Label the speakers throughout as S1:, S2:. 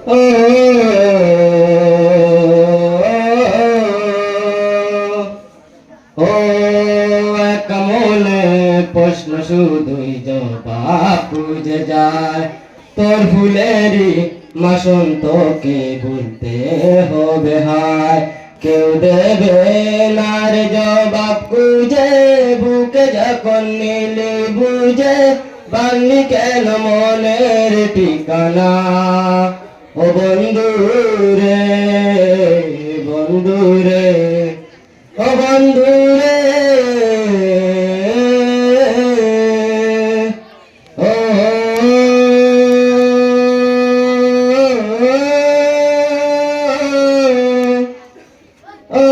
S1: ও ও এক মনে প্রশ্ন শুধুই জবাব খুঁজে যায়, তোর ফুলেরই মাসন তোকে বলতে হবে হায়। কেউ দেবে না রে জবাব খুঁজে, বুকে যখন নিলি বুঝে, বাংলি কেন মনের ঠিকানা। ও বন্ধু রে, বন্ধু রে, ও বন্ধু রে, ও ও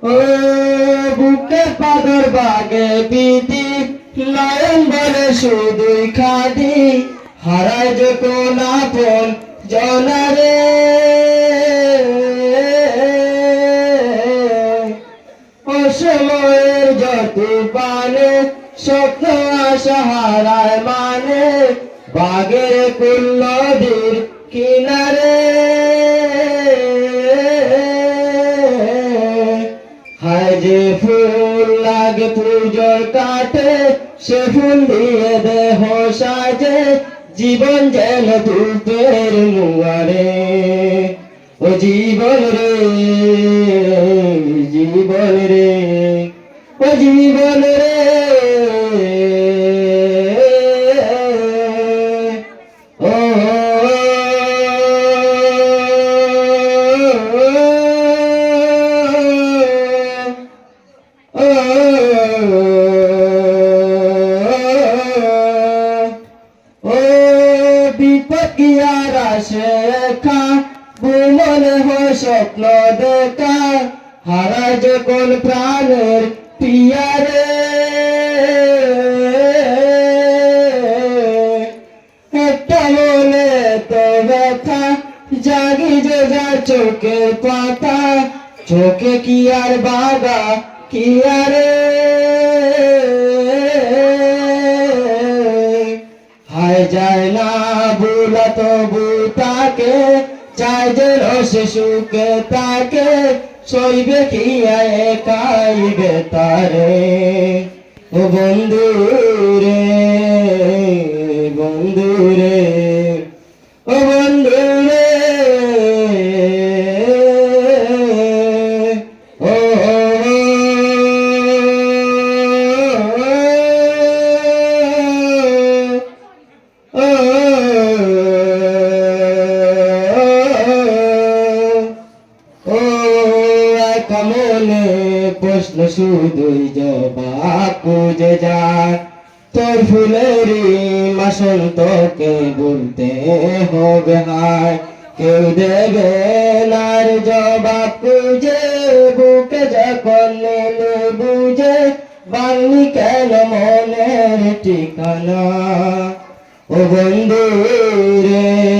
S1: ও বুকে পাদর বাগে বিধি, নয়ন বলে শুধুই খাদি, হারায় যখন আপন জনারে। অসময়ের যত পানে স্বপ্ন আশা হারায় মানে, বাগের কুল নদীর কিনারে। হায় যে ফুল লাগে পুজোর কাটে, সে ফুল দিয়ে দেহ সাজে, জীবন যেন ধূপের মুয়ারে। ও জীবন রে, জীবন রে, ও জীবন রে, ও ও বিপদ কি আর আসে একা, মনে হয় স্বপ্ন দেখা, হারায় যখন প্রাণের পিয়ারে। একটা মনে তো ব্যথা, জাগি যে যা চোখের পাতা, চোখে কি আর বাবা কি আরে। হায় যায় না ভুলা তবু তাকে, চাই যে রসে সুখে তাকে, সইবে কি একাইবে তারে। ও বন্ধু রে, বন্ধু রে, ও বন্ধু রে, ও ও এক মনে প্রশ্ন শুধুই জবাব খুঁজে যায়, তোর ফুলেরই মাসন তোকে বলতে হবে হায়। কেউ দেবে না রে জবাব খুঁজে, বুকে যখন নিলে বুঝে, বাংলি কেন মনের ঠিকানা। ও বন্ধু রে।